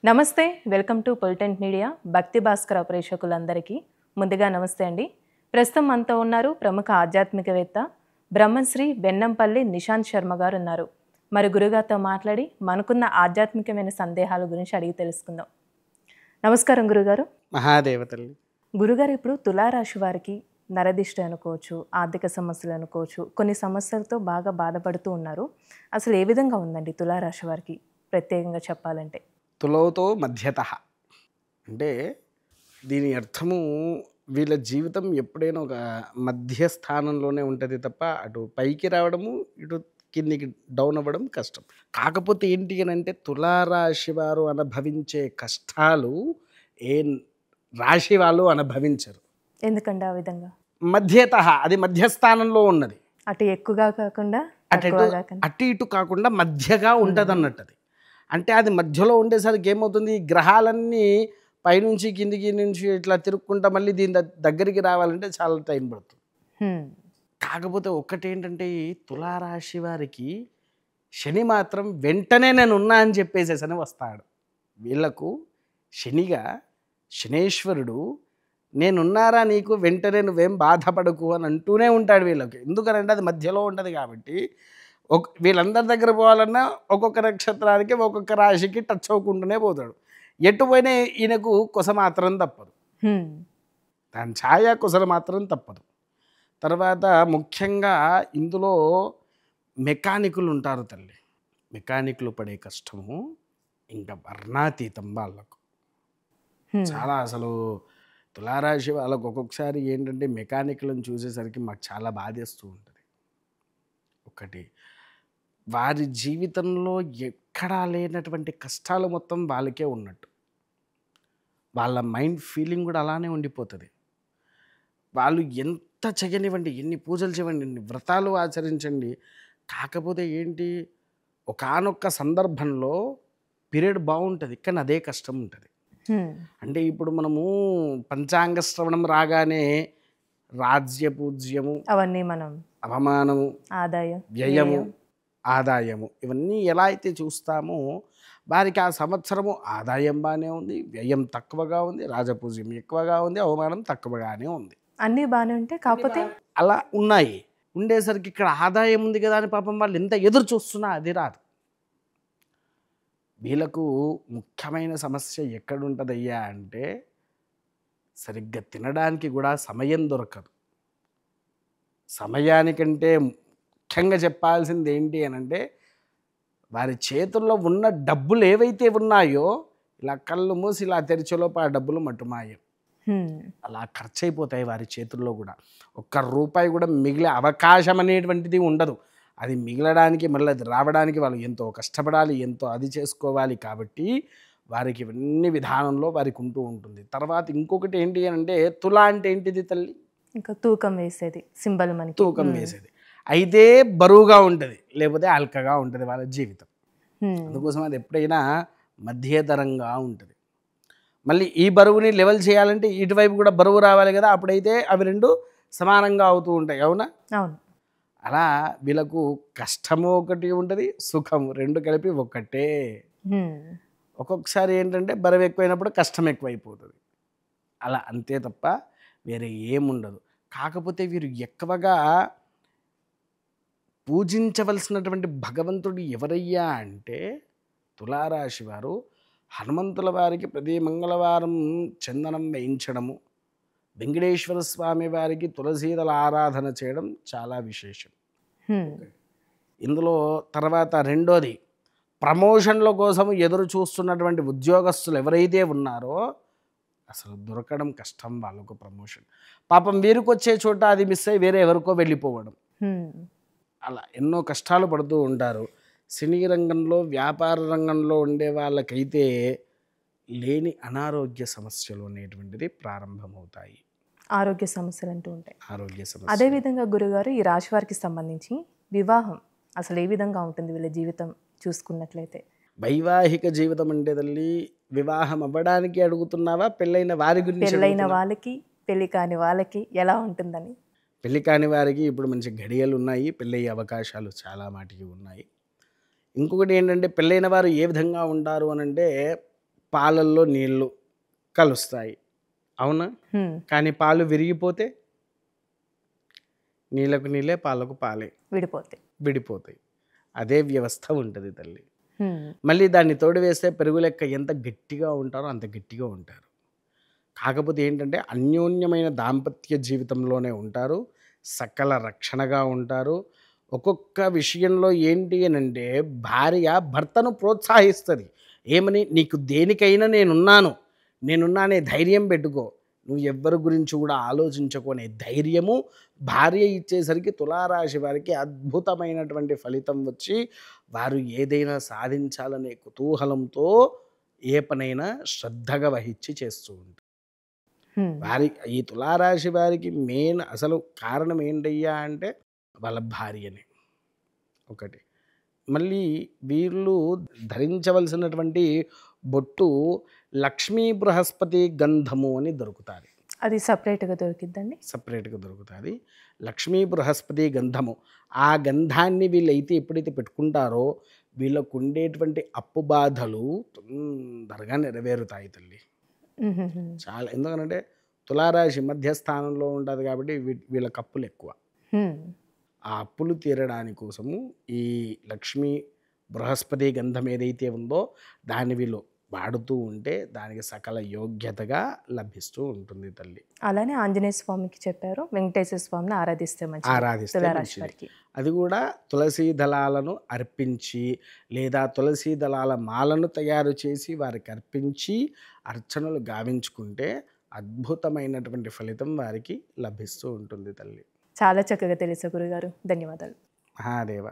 నమస్తే, welcome to పొలిటెంట్ media. భక్తి భాస్కర ప్రేక్షకులందరికీ ముందుగా నమస్తే అండి. ప్రస్తుతం మనతో ఉన్నారు ప్రముఖ ఆధ్యాత్మికవేత్త బ్రహ్మశ్రీ వెన్నంపల్లి నిశాంత్ శర్మ గారు ఉన్నారు. మరి గురుగారితో మాట్లాడి మనకున్న ఆధ్యాత్మికమైన సందేహాల గురించి అడిగి తెలుసుకుందాం. నమస్కారం గురుగారు. మహాదేవతల్లి. గురుగారు, ఇప్పుడు తులారాశి వారికి నరదిష్టి అనుకోవచ్చు, ఆర్థిక సమస్యలు అనుకోవచ్చు, కొన్ని సమస్యలతో బాగా బాధపడుతూ ఉన్నారు. అసలు ఏ విధంగా ఉందండి తులారాశి వారికి ప్రత్యేకంగా చెప్పాలంటే? తులవుతో మధ్యత అంటే దీని అర్థము వీళ్ళ జీవితం ఎప్పుడైనా ఒక మధ్య స్థానంలోనే ఉంటుంది తప్ప అటు పైకి రావడము ఇటు కిందికి డౌన్ అవ్వడం కష్టం. కాకపోతే ఏంటి అని అంటే తులారాశి వారు అనుభవించే కష్టాలు ఏ రాశి వాళ్ళు అనుభవించరు. ఎందుకంటే ఆ విధంగా మధ్యత అది మధ్యస్థానంలో ఉన్నది. అటు ఎక్కువగా కాకుండా అటు ఇటు కాకుండా మధ్యగా ఉంటుంది అన్నట్టు. అది అంటే అది మధ్యలో ఉండేసరికి ఏమవుతుంది, గ్రహాలన్నీ పైనుంచి కిందికి నుంచి ఇట్లా తిరుక్కుంటా మళ్ళీ దీని దగ్గరికి రావాలంటే చాలా టైం పడుతుంది. కాకపోతే ఒక్కటేంటంటే ఈ తులారాశి వారికి శని మాత్రం వెంటనే నేను ఉన్నా అని చెప్పేసేసని వస్తాడు. వీళ్ళకు శనిగా శనేశ్వరుడు నేనున్నారా నీకు, వెంటనే నువ్వేం బాధపడకు అని అంటూనే ఉంటాడు వీళ్ళకి. ఎందుకనంటే అది మధ్యలో ఉంటుంది కాబట్టి వీళ్ళందరి దగ్గర పోవాలన్నా ఒక్కొక్క నక్షత్రానికి ఒక్కొక్క రాశికి టచ్ అవ్వకుండానే పోతాడు. ఎటు పోయినా ఈయనకు కొస మాత్రం తప్పదు, దాని ఛాయ కొసలు మాత్రం తప్పదు. తర్వాత ముఖ్యంగా ఇందులో మెకానికులు ఉంటారు తల్లి. మెకానికులు పడే కష్టము ఇంకా వర్ణాతీతం వాళ్ళకు. చాలా అసలు తులారాశి వాళ్ళకు ఒక్కొక్కసారి ఏంటంటే మెకానికులను చూసేసరికి మాకు చాలా బాధేస్తూ ఉంటుంది. ఒకటి వారి జీవితంలో ఎక్కడా లేనటువంటి కష్టాలు మొత్తం వాళ్ళకే ఉన్నట్టు, వాళ్ళ మైండ్ ఫీలింగ్ కూడా అలానే ఉండిపోతుంది. వాళ్ళు ఎంత చేయనివ్వండి, ఎన్ని పూజలు చేయండి, ఎన్ని వ్రతాలు ఆచరించండి, కాకపోతే ఏంటి ఒకానొక్క సందర్భంలో పీరియడ్ బాగుంటుంది కానీ అదే కష్టం ఉంటుంది. అంటే ఇప్పుడు మనము పంచాంగ శ్రవణం రాగానే రాజ్య పూజ్యము, అవన్నీ మనం అవమానము, ఆదాయం, వ్యయము, ఆదాయము ఇవన్నీ ఎలా అయితే చూస్తామో వారికి ఆ సంవత్సరము ఆదాయం బాగానే ఉంది, వ్యయం తక్కువగా ఉంది, రాజపూజ్యం ఎక్కువగా ఉంది, అవమానం తక్కువగానే ఉంది. అన్నీ బాగానే ఉంటాయి, కాకపోతే అలా ఉన్నాయి. ఉండేసరికి ఇక్కడ ఆదాయం ఉంది కదా అని పాపం వాళ్ళు ఎంత ఎదురు చూస్తున్నా అది రాదు. వీళ్ళకు ముఖ్యమైన సమస్య ఎక్కడుంటుందయ్యా అంటే సరిగ్గా తినడానికి కూడా సమయం దొరకదు. సమయానికంటే ముఖ్యంగా చెప్పాల్సింది ఏంటి అని అంటే వారి చేతుల్లో ఉన్న డబ్బులు ఏవైతే ఉన్నాయో ఇలా కళ్ళు మూసి ఇలా తెరిచేలోపు ఆ డబ్బులు మటుమాయం, అలా ఖర్చు అయిపోతాయి వారి చేతుల్లో. కూడా ఒక్క రూపాయి కూడా మిగిలే అవకాశం అనేటువంటిది ఉండదు. అది మిగలడానికి మళ్ళీ అది రావడానికి వాళ్ళు ఎంతో కష్టపడాలి, ఎంతో అది చేసుకోవాలి. కాబట్టి వారికి ఇవన్నీ విధానంలో వారికి ఉంటూ ఉంటుంది. తర్వాత ఇంకొకటి ఏంటి అని అంటే తుల అంటే ఏంటిది తల్లి? ఇంకా తూకం వేసేది సింబల్, మనకి తూకం వేసేది. అయితే బరువుగా ఉంటుంది, లేకపోతే అల్కగా ఉంటుంది వాళ్ళ జీవితం. అందుకోసం అది ఎప్పుడైనా మధ్యతరంగా ఉంటుంది. మళ్ళీ ఈ బరువుని లెవెల్ చేయాలంటే ఇటువైపు కూడా బరువు రావాలి కదా, అప్పుడైతే అవి రెండు సమానంగా అవుతూ ఉంటాయి. అవునా? అవును. అలా వీళ్ళకు కష్టము ఒకటి ఉంటుంది, సుఖము రెండు కలిపి ఒక్కటే. ఒక్కొక్కసారి ఏంటంటే బరువు ఎక్కువైనప్పుడు కష్టం ఎక్కువైపోతుంది. అలా అంతే తప్ప వేరే ఏముండదు. కాకపోతే వీరు ఎక్కువగా పూజించవలసినటువంటి భగవంతుడు ఎవరయ్యా అంటే తులారాశి వారు హనుమంతుల వారికి ప్రతి మంగళవారం చందనం వేయించడము, వెంకటేశ్వర స్వామి వారికి తులసీదల ఆరాధన చేయడం చాలా విశేషం ఇందులో. తర్వాత రెండోది, ప్రమోషన్ల కోసం ఎదురు చూస్తున్నటువంటి ఉద్యోగస్తులు ఎవరైతే ఉన్నారో అసలు దొరకడం కష్టం వాళ్ళకు ప్రమోషన్. పాపం వీరికి వచ్చే చోట అది మిస్ అయ్యి వేరే ఎవరికో వెళ్ళిపోవడం, అలా ఎన్నో కష్టాలు పడుతూ ఉంటారు. సినీ రంగంలో, వ్యాపార రంగంలో ఉండే వాళ్ళకైతే లేని అనారోగ్య సమస్యలు అనేటువంటిది ప్రారంభమవుతాయి. ఆరోగ్య సమస్యలు అంటూ ఉంటాయి. ఆరోగ్య సమస్య. అదేవిధంగా గురుగారు, ఈ రాశి వారికి సంబంధించి వివాహం అసలు ఏ విధంగా ఉంటుంది వీళ్ళ జీవితం చూసుకున్నట్లయితే? వైవాహిక జీవితం అంటే తల్లి వివాహం అవ్వడానికి అడుగుతున్నావా, పెళ్ళైన వారి గురించి? పెళ్ళైన వాళ్ళకి, పెళ్ళి కాని వాళ్ళకి ఎలా ఉంటుందని? పెళ్ళి కాని వారికి ఇప్పుడు మంచి గడియలు ఉన్నాయి, పెళ్ళయ్యే అవకాశాలు చాలా మాటికి ఉన్నాయి. ఇంకొకటి ఏంటంటే పెళ్ళైన వారు ఏ విధంగా ఉంటారు అని అంటే పాలల్లో నీళ్ళు కలుస్తాయి, అవునా? హ్మ్. కానీ పాలు విరిగిపోతే నీళ్ళకు నీళ్ళే, పాలకు పాలే విడిపోతాయి. విడిపోతాయి. అదే వ్యవస్థ ఉంటుంది తల్లి. హ్మ్. మళ్ళీ దాన్ని తోడు వేస్తే పెరుగు లెక్క ఎంత గట్టిగా ఉంటారో అంత గట్టిగా ఉంటారు. కాకపోతే ఏంటంటే అన్యోన్యమైన దాంపత్య జీవితంలోనే ఉంటారు, సకల రక్షణగా ఉంటారు. ఒక్కొక్క విషయంలో ఏంటి అనంటే భార్య భర్తను ప్రోత్సహిస్తుంది. ఏమని? నీకు దేనికైనా నేనున్నానే, ధైర్యం పెట్టుకో, నువ్వు ఎవ్వరి గురించి కూడా ఆలోచించకు అనే ధైర్యము భార్య ఇచ్చేసరికి తులారాశి వారికి అద్భుతమైనటువంటి ఫలితం వచ్చి వారు ఏదైనా సాధించాలనే కుతూహలంతో ఏ పనైనా శ్రద్ధగా వహించి చేస్తూ ఉంటారు. హ్మ్. ఈ తులారాశి వారికి మెయిన్ అసలు కారణం ఏంటయ్యా అంటే వాళ్ళ భార్యనే ఒకటి. మళ్ళీ వీళ్ళు ధరించవలసినటువంటి బొట్టు లక్ష్మీ బృహస్పతి గంధము అని దొరుకుతుంది. అది సపరేట్‌గా దొరికిద్దండి? సపరేట్గా దొరుకుతుంది లక్ష్మీ బృహస్పతి గంధము. ఆ గంధాన్ని వీళ్ళైతే ఎప్పుడైతే పెట్టుకుంటారో వీళ్ళకు ఉండేటువంటి అప్పు బాధలు తొందరగా నెరవేరుతాయి తల్లి. హుహుహు. చాలా, ఎందుకనంటే తులారాశి మధ్యస్థానంలో ఉంటుంది కాబట్టి వీళ్ళకి అప్పులు ఎక్కువ. హ్మ్. ఆ అప్పులు తీరడానికి కోసము ఈ లక్ష్మీ బృహస్పతి గంధం ఏదైతే ఉందో దాన్ని వీళ్ళు వాడుతూ ఉంటే దానికి సకల యోగ్యతగా లభిస్తూ ఉంటుంది తల్లి. అలానే ఆంజనేయ స్వామికి చెప్పారు. వెంకటేశ్వర స్వామిని ఆరాధిస్తే మంచిది ఆరాధిస్తే తులారాశి మంచిది. వారికి. అది కూడా తులసీ దళాలను అర్పించి లేదా తులసీ దళాల మాలను తయారు చేసి వారికి అర్పించి అర్చనలు గావించుకుంటే అద్భుతమైనటువంటి ఫలితం వారికి లభిస్తూ ఉంటుంది తల్లి. చాలా చక్కగా తెలుసు గురుగారు. ధన్యవాదాలు. మహాదేవ.